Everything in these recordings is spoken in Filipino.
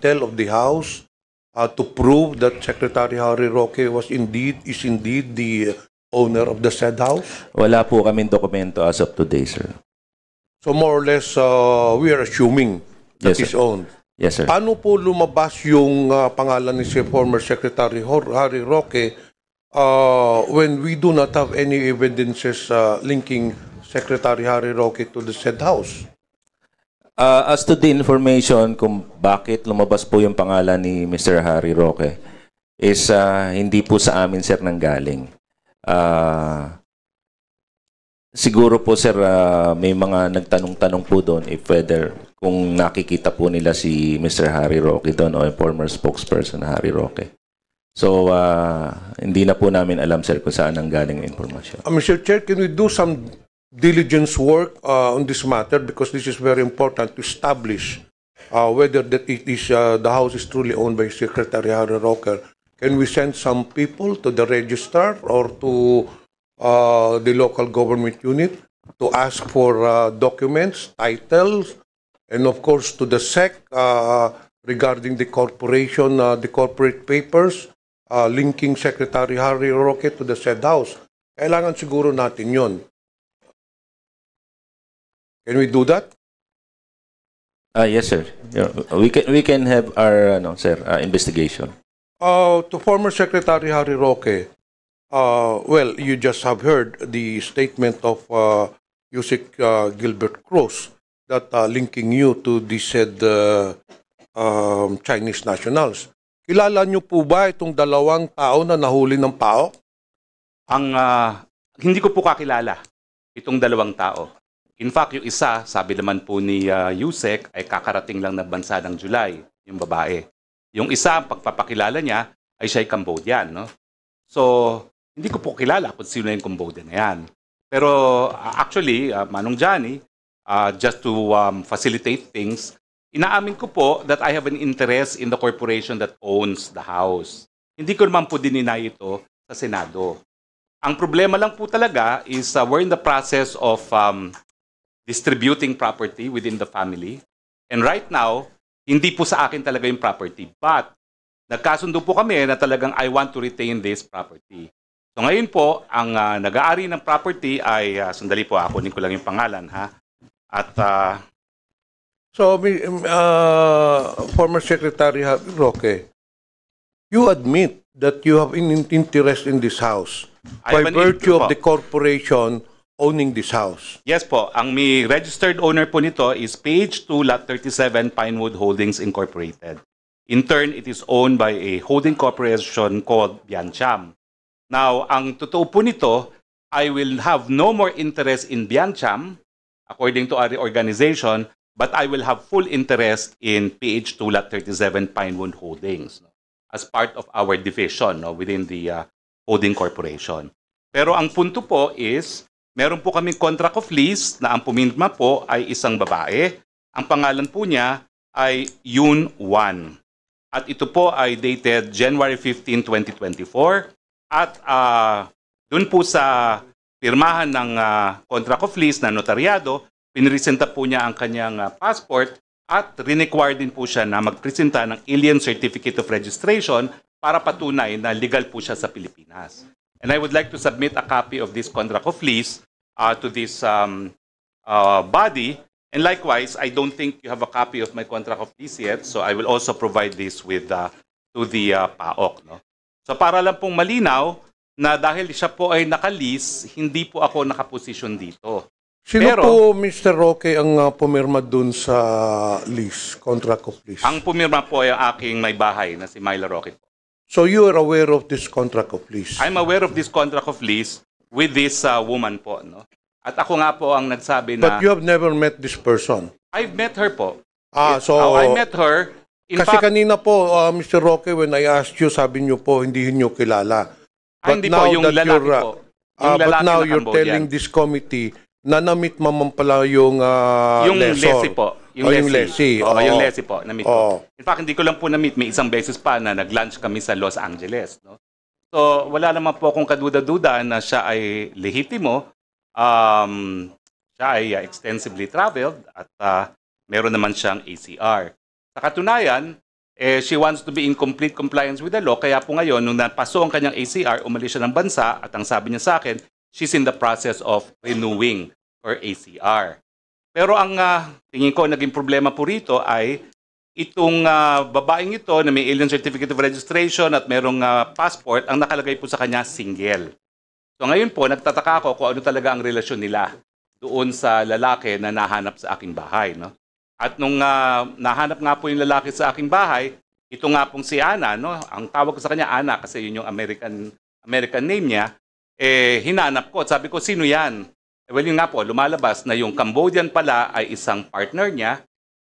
title of the house to prove that Secretary Harry Roque is indeed the owner of the said house? Wala po kaming dokumento as of today, sir. So more or less, we are assuming that Yes, is owned. Yes, sir. Paano po lumabas yung pangalan ni former Secretary Harry Roque when we do not have any evidences linking Secretary Harry Roque to the said house? As to the information kung bakit lumabas po yung pangalan ni Mr. Harry Roque is hindi po sa amin, sir, nanggaling. Siguro po, sir, may mga nagtanong-tanong po doon if whether kung nakikita po nila si Mr. Harry Roque doon o yung former spokesperson Harry Roque. So, hindi na po namin alam, sir, kung saan nanggaling ang informasyon. Mr. Chair, can we do some diligence work on this matter, because this is very important to establish whether that it is the house is truly owned by Secretary Harry Roque. Can we send some people to the registrar or to the local government unit to ask for documents, titles, and of course to the SEC regarding the corporation, the corporate papers linking Secretary Harry Roque to the said house? Kailangan siguro natin yon. Can we do that? Yes, sir. Yeah, we can have our investigation. To former Secretary Harry Roque, well, you just have heard the statement of Yusek Gilbert Cruz that linking you to the said Chinese nationals. Kilala niyo po ba itong dalawang tao na nahuli ng PAOK? Hindi ko po kakilala itong dalawang tao. In fact, yung isa, sabi naman po ni Yusek, ay kakarating lang ng bansa ng July, yung babae. Yung isa, ang pagpapakilala niya, ay siya ay Cambodian. No? So, hindi ko po kilala kung sino yung Cambodian na yan. Pero actually, Manong Johnny, just to facilitate things, inaamin ko po that I have an interest in the corporation that owns the house. Hindi ko naman po dininay ito sa Senado. Ang problema lang po talaga is we're in the process of distributing property within the family. And right now, hindi po sa akin talaga yung property. But, nagkasundo po kami na talagang I want to retain this property. So ngayon po, ang nag-aari ng property ay, sandali po, kunin ko lang yung pangalan, ha? At, So, former Secretary Harry Roque, you admit that you have an interest in this house by virtue of the corporation owning this house. Yes po, ang may registered owner po nito is Page 2 Lot 37 Pinewood Holdings Incorporated. In turn, it is owned by a holding corporation called Biancham. Now, ang totoo po nito, I will have no more interest in Biancham, according to our organization, but I will have full interest in PH2 Lot 37 Pinewood Holdings as part of our division within the holding corporation. Pero ang punto po is, meron po kaming contract of lease na ang pumirma po ay isang babae. Ang pangalan po niya ay Yoon Wan. At ito po ay dated January 15, 2024. At dun po sa pirmahan ng contract of lease na notaryado, pinresenta po niya ang kanyang passport at require din po siya na magpresenta ng Alien Certificate of Registration para patunay na legal po siya sa Pilipinas. And I would like to submit a copy of this contract of lease to this body. And likewise, I don't think you have a copy of my contract of lease yet, so I will also provide this with to the PAOK. No? So para lang pong malinaw na dahil siya po ay naka-lease, hindi po ako nakaposisyon dito. Sino po, Mr. Roque, ang pumirma dun sa lease, contract of lease? Ang pumirma po ay ang aking may bahay na si Myla Roque. So you are aware of this contract of lease? I'm aware of this contract of lease with this woman po. No? At ako nga po ang nagsabi na... But you have never met this person? I've met her po. So... I met her. Kasi fact, kanina po, Mr. Roque, when I asked you, sabi niyo po, hindi niyo kilala. But hindi po, yung lalaki po. Yung but now you're telling this committee na na-meet mo pala yung lessor. Lessee po. Yung lessee. Yung lessee po. Na-meet ko. In fact, hindi ko lang po na-meet. May isang beses pa na nag-lunch kami sa Los Angeles. No? So, wala naman po akong kaduda-duda na siya ay lehitimo. Siya ay extensively traveled at meron naman siyang ACR. Sa katunayan, she wants to be in complete compliance with the law. Kaya po ngayon, nung napaso ang kanyang ACR, umalis siya ng bansa at ang sabi niya sa akin, she's in the process of renewing her ACR. Pero ang tingin ko naging problema po rito ay itong babaeng ito na may alien certificate of registration at merong passport, ang nakalagay po sa kanya single. So ngayon po, nagtataka ako kung ano talaga ang relasyon nila doon sa lalaki na nahanap sa aking bahay. No? At nung nahanap nga po yung lalaki sa aking bahay, ito nga pong si Ana, no? Ang tawag ko sa kanya Ana kasi yun yung American name niya, hinanap ko at sabi ko, sino yan? Well, yun nga po, lumalabas na yung Cambodian pala ay isang partner niya,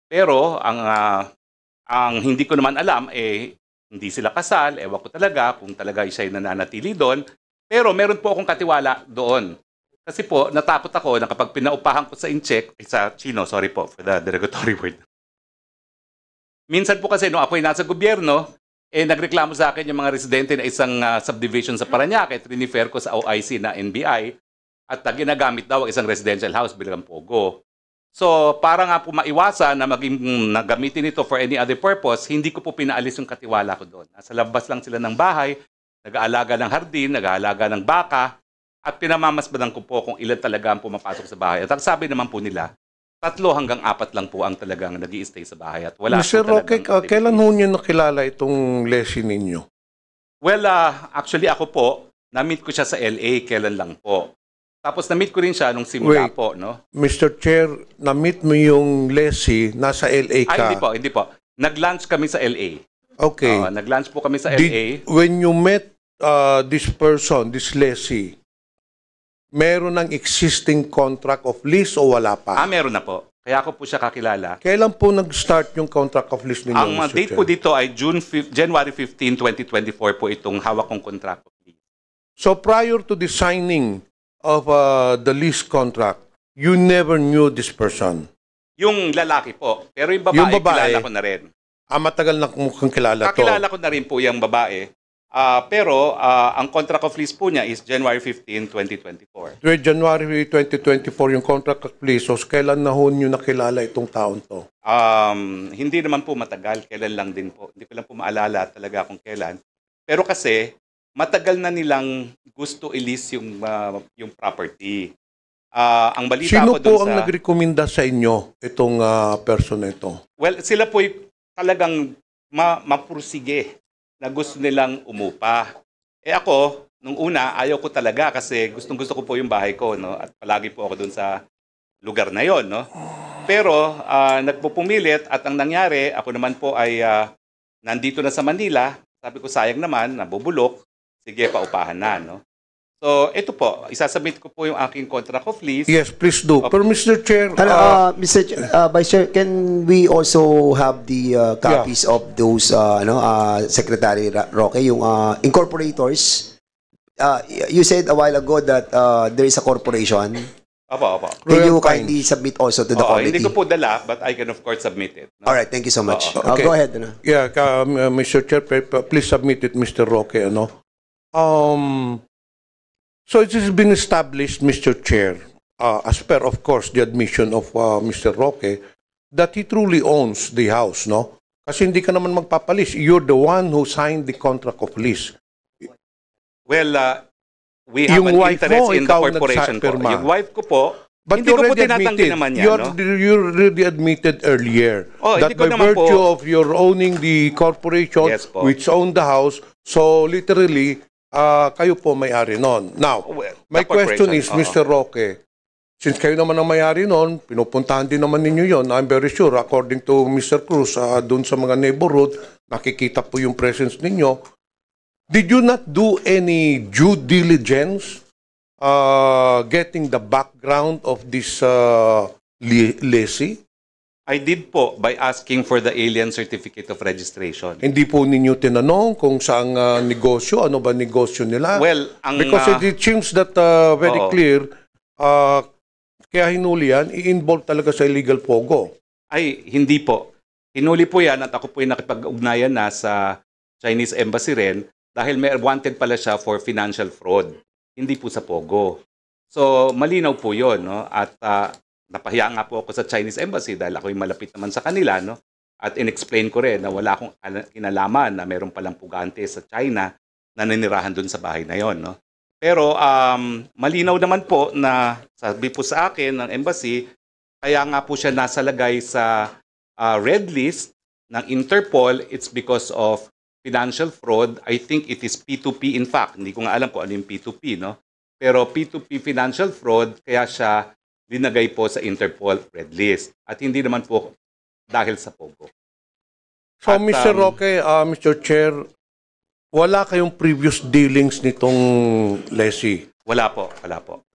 pero ang hindi ko naman alam, hindi sila kasal, ewan ko talaga kung talaga siya ay nananatili doon, pero meron po akong katiwala doon. Kasi po, natakot ako na kapag pinaupahan ko sa incheck, sa Chino, sorry po for the derogatory word. Minsan po kasi, nung ako ay nasa gobyerno, nagreklamo sa akin yung mga residente na isang subdivision sa Parañaque, trinifer ko sa OIC na NBI, at ginagamit daw ang isang residential house bilang pogo. So, para nga po maiwasan na nagamitin ito for any other purpose, hindi ko po pinaalis yung katiwala ko doon. Nasa labas lang sila ng bahay, nag-aalaga ng hardin, nag-aalaga ng baka, at pinamamasbadan ko po kung ilan talaga ang pumapasok sa bahay. At ang sabi naman po nila, 3 hanggang 4 lang po ang talagang nag-i-stay sa bahay. At wala Mr. po Roque, talagang kailan ho niyo nakilala itong lessee ninyo? Well, actually ako po, na-meet ko siya sa LA, kailan lang po. Tapos na-meet ko rin siya nung simula Wait. po, no? Mr. Chair, na-meet mo yung lessee, nasa LA ka. Hindi po. Nag-lunch kami sa LA. Okay. Nag-lunch po kami sa LA. When you met this person, this lessee, meron ng existing contract of lease o wala pa? Meron na po. Kaya ako po siya kakilala. Kailan po nag-start yung contract of lease ninyo, Ang Mr. date Chair? po dito ay January 15, 2024 po itong hawak kong contract of lease. So prior to the signing of the lease contract, you never knew this person? Yung lalaki po. Pero yung babae, kilala ko na rin. Matagal na mukhang kilala to. Kakilala ko na rin po yung babae. Pero ang contract of lease po niya is January 15, 2024. January 2024 yung contract of lease. So kailan na ho nyo nakilala itong taon to? Hindi naman po matagal. Kailan lang din po. Hindi ko lang po maalala talaga kung kailan. Pero kasi, matagal na nilang gusto i-lease yung property. Ang balita Sino ko po dun ang nagrekomenda sa inyo itong person na ito? Well, sila po talagang mapursige na gusto nilang umupa. Ako, nung una, ayaw ko talaga kasi gustong-gusto ko po yung bahay ko, no? At palagi po ako dun sa lugar na yon, no? Pero nagpupumilit at ang nangyari, ako naman po ay nandito na sa Manila. Sabi ko, sayang naman, nabubulok. Sige, paupahan na, no? So, ito po, isasubmit ko po yung aking contract of lease. Yes, please do. Pero Mr. Chair, Mr. Vice Chair, can we also have the copies of those Secretary Roque, yung incorporators? You said a while ago that there is a corporation. Opo. Can you Royal kindly submit also to the committee? Hindi ko po dala, but I can of course submit it. No? All right, thank you so much. Okay. Go ahead. yeah, Mr. Chair, please submit it, Mr. Roque. So it has been established, Mr. Chair, as per, of course, the admission of Mr. Roque, that he truly owns the house, no? Kasi hindi ka naman magpapalis. You're the one who signed the contract of lease. Well, we have Yung an wife interest mo, in the ikaw corporation po. nagpirma. Yung wife ko po, But hindi you ko po already tinatanggi admitted, naman yan, no? you already admitted earlier that hindi ko by naman virtue po- of your owning the corporation Yes po. which owned the house, so literally, kayo po may-ari nun. Now, Well, my the question corporation, is, oo. Mr. Roque, since kayo naman ang may-ari nun, pinupuntahan din naman ninyo yon. I'm very sure, according to Mr. Cruz, doon sa mga neighborhood, nakikita po yung presence ninyo. Did you not do any due diligence getting the background of this lessee? I did po by asking for the alien certificate of registration. Hindi po ninyo tinanong kung saang negosyo, ano ba negosyo nila? Well, Because it seems that very Oo. clear, kaya hinuli yan, i-involve talaga sa illegal pogo. ay hindi po. Hinuli po yan at ako po yung nakipag-ugnayan na sa Chinese Embassy rin dahil may wanted pala siya for financial fraud. Hindi po sa pogo. So, malinaw po yun, no? At napahiya nga po ako sa Chinese Embassy dahil ako yung malapit naman sa kanila, no? At in-explain ko rin na wala akong kinalaman na meron palang pugante sa China na nanirahan doon sa bahay na yon, no? Pero malinaw naman po na sabi po sa akin ng embassy, kaya nga po siya nasalagay sa red list ng Interpol, it's because of financial fraud. I think it is P2P in fact. Hindi ko nga alam kung ano yung P2P, no? Pero P2P financial fraud, kaya siya dinagay po sa Interpol red list. At hindi naman po dahil sa Pogo. So, At, Mr. Roque, Mr. Chair, wala kayong previous dealings nitong lessee? Wala po, wala po.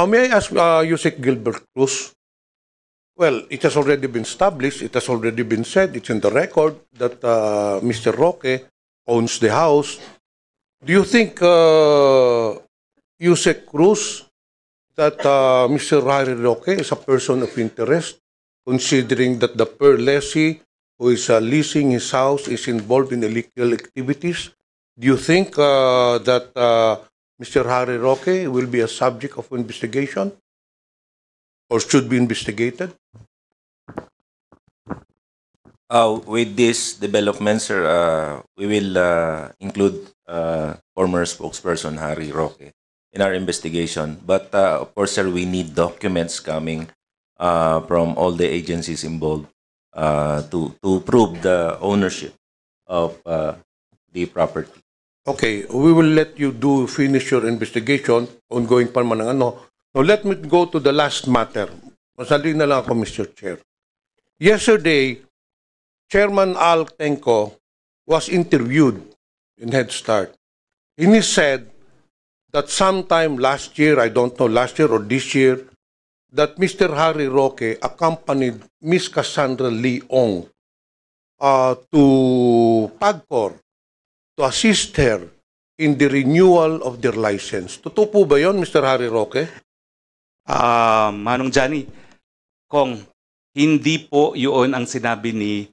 May I ask Yusek Gilbert Cruz? Well, it has already been established, it has already been said, it's in the record that Mr. Roque owns the house. Do you think, Yusek Cruz, that Mr. Harry Roque is a person of interest, considering that the per lessee who is leasing his house is involved in illegal activities? Do you think that Mr. Harry Roque will be a subject of investigation or should be investigated? With this development, sir, we will include former spokesperson Harry Roque in our investigation. But of course, sir, we need documents coming from all the agencies involved to prove the ownership of the property. Okay, we will let you finish your investigation, ongoing pa naman ang ano. Now, let me go to the last matter. Masali na lang ako, Mr. Chair. Yesterday, Chairman Al Tenco was interviewed in Head Start. And he said that sometime last year, I don't know, last year or this year, that Mr. Harry Roque accompanied Miss Cassandra Leong to PAGCOR to assist her in the renewal of their license. Totoo po ba yun, Mr. Harry Roque? Manong Johnny, Kong, hindi po yun ang sinabi ni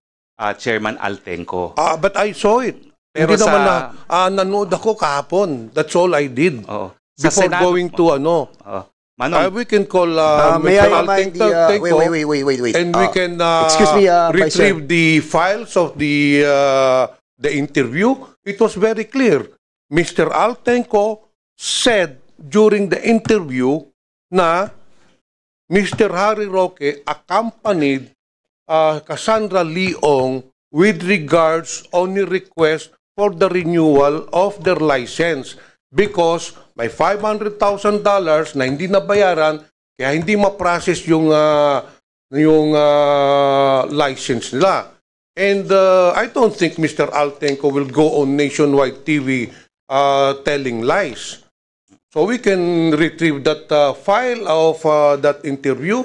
Chairman Altenco. But I saw it. Pero Hindi naman na sa nanood ako kahapon. That's all I did. Oo. Sa Before Senado going po. to ano. Manong, We can call May I Mr. remind Altenco, wait. and we can excuse me, Vice Chair. retrieve the files of the interview. It was very clear. Mr. Altenco said during the interview na Mr. Harry Roque accompanied Cassandra Leong with regards only request for the renewal of their license because may $500,000 na hindi nabayaran kaya hindi ma-process yung license nila. And I don't think Mr. Altenco will go on nationwide TV telling lies. So we can retrieve that file of that interview.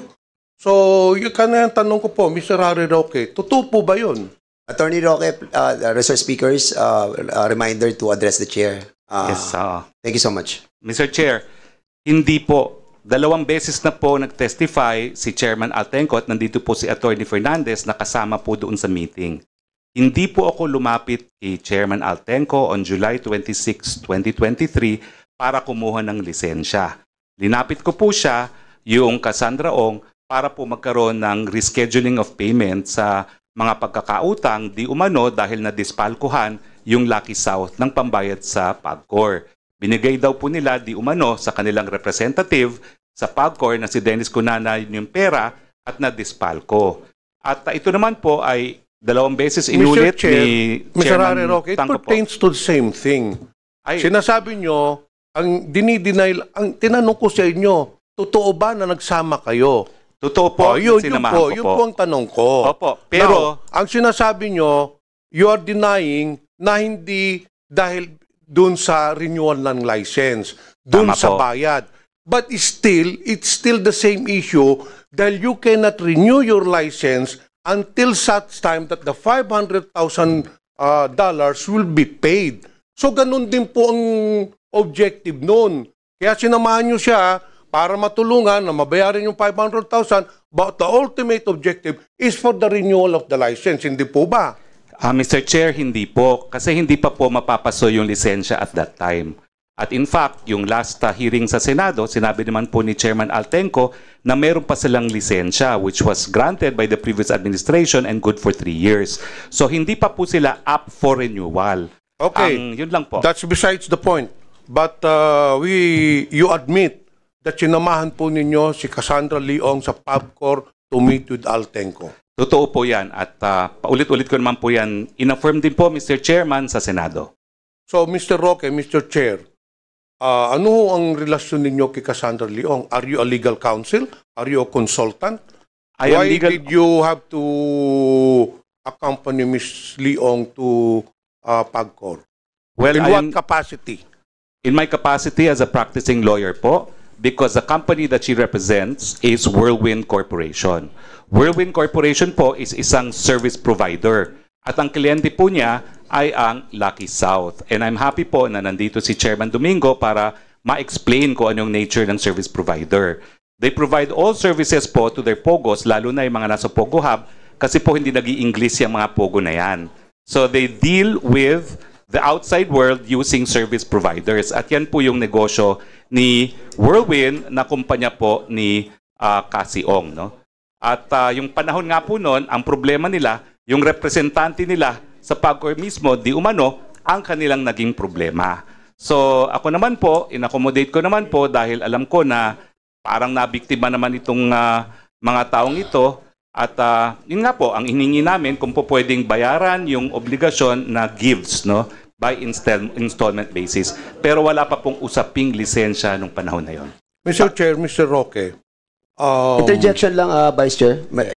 So yung kanang tanong ko po, Mr. Harry Roque, totoo po ba yun? Attorney Roque, resource speakers, a reminder to address the chair. yes, Thank you so much. Mr. Chair, hindi po. 2 beses na po nag-testify si Chairman Altenco at nandito po si Attorney Fernandez na kasama po doon sa meeting. Hindi po ako lumapit kay Chairman Altenco on July 26, 2023 para kumuha ng lisensya. Linapit ko po siya, yung Cassandra Ong, para po magkaroon ng rescheduling of payment sa mga pagkakautang di umano dahil na-dispalkuhan yung Lucky South ng pambayad sa PAGCOR. Binigay daw po nila di umano sa kanilang representative sa PAGCOR na si Dennis Cunana yung pera at na-dispalko. At ito naman po ay 2 beses inulit Mr. Chair, ni Mr. Chairman Harry Roque, it Tangco po. pertains to the same thing. Ay, Sinasabi nyo, ang dinideny, ang tinanong ko sa inyo, totoo ba na nagsama kayo? totoo po, yun sinamahan po, ko yun po. po ang tanong ko. Opo, pero Now, ang sinasabi nyo, you are denying na hindi dahil dun sa renewal ng license, dun Tama sa po. bayad. But it's still the same issue dahil you cannot renew your license until such time that the $500,000 will be paid. So ganun din po ang objective nun. Kaya sinamahan nyo siya para matulungan na mabayaran yung $500,000, but the ultimate objective is for the renewal of the license. Hindi po ba? Mr. Chair, hindi po. Kasi hindi pa po mapapaso yung lisensya at that time. At in fact, yung last hearing sa Senado, sinabi naman po ni Chairman Altenco na meron pa silang lisensya which was granted by the previous administration and good for 3 years. So hindi pa po sila up for renewal. Okay. Yun lang po. That's besides the point. But you admit that sinamahan po ninyo si Cassandra Leong sa PABCOR to meet with Altenco. Totoo po yan. At paulit-ulit ko naman po yan. In-affirm din po, Mr. Chairman, sa Senado. So, Mr. Roque, Mr. Chair, ano ang relasyon ninyo kay Cassandra Leong? Are you a legal counsel? Are you a consultant? I am Why legal- did you have to accompany Ms. Leong to PAGCOR? Well, In I what am- capacity? In my capacity as a practicing lawyer po, because the company that she represents is Whirlwind Corporation. Whirlwind Corporation po is isang service provider. At ang kliyente po niya ay ang Lucky South. And I'm happy po na nandito si Chairman Domingo para ma-explain ko anong nature ng service provider. They provide all services po to their POGOs, lalo na yung mga nasa POGO Hub, kasi po hindi nag-i-English yung mga POGO na yan. So they deal with the outside world using service providers. At yan po yung negosyo ni Whirlwind na kumpanya po ni Cassie Ong. No? At yung panahon nga po noon, ang problema nila, yung representante nila sa PAGCOR mismo, di umano, ang kanilang naging problema. So ako naman po, in-accommodate ko naman po dahil alam ko na parang nabiktima naman itong mga taong ito. At yun nga po, ang hiningi namin kung po pwedeng bayaran yung obligasyon na gives, no, by installment basis. Pero wala pa pong usaping lisensya nung panahon na yon. Mr. Chair, Mr. Roque, Interjection lang, Vice Chair.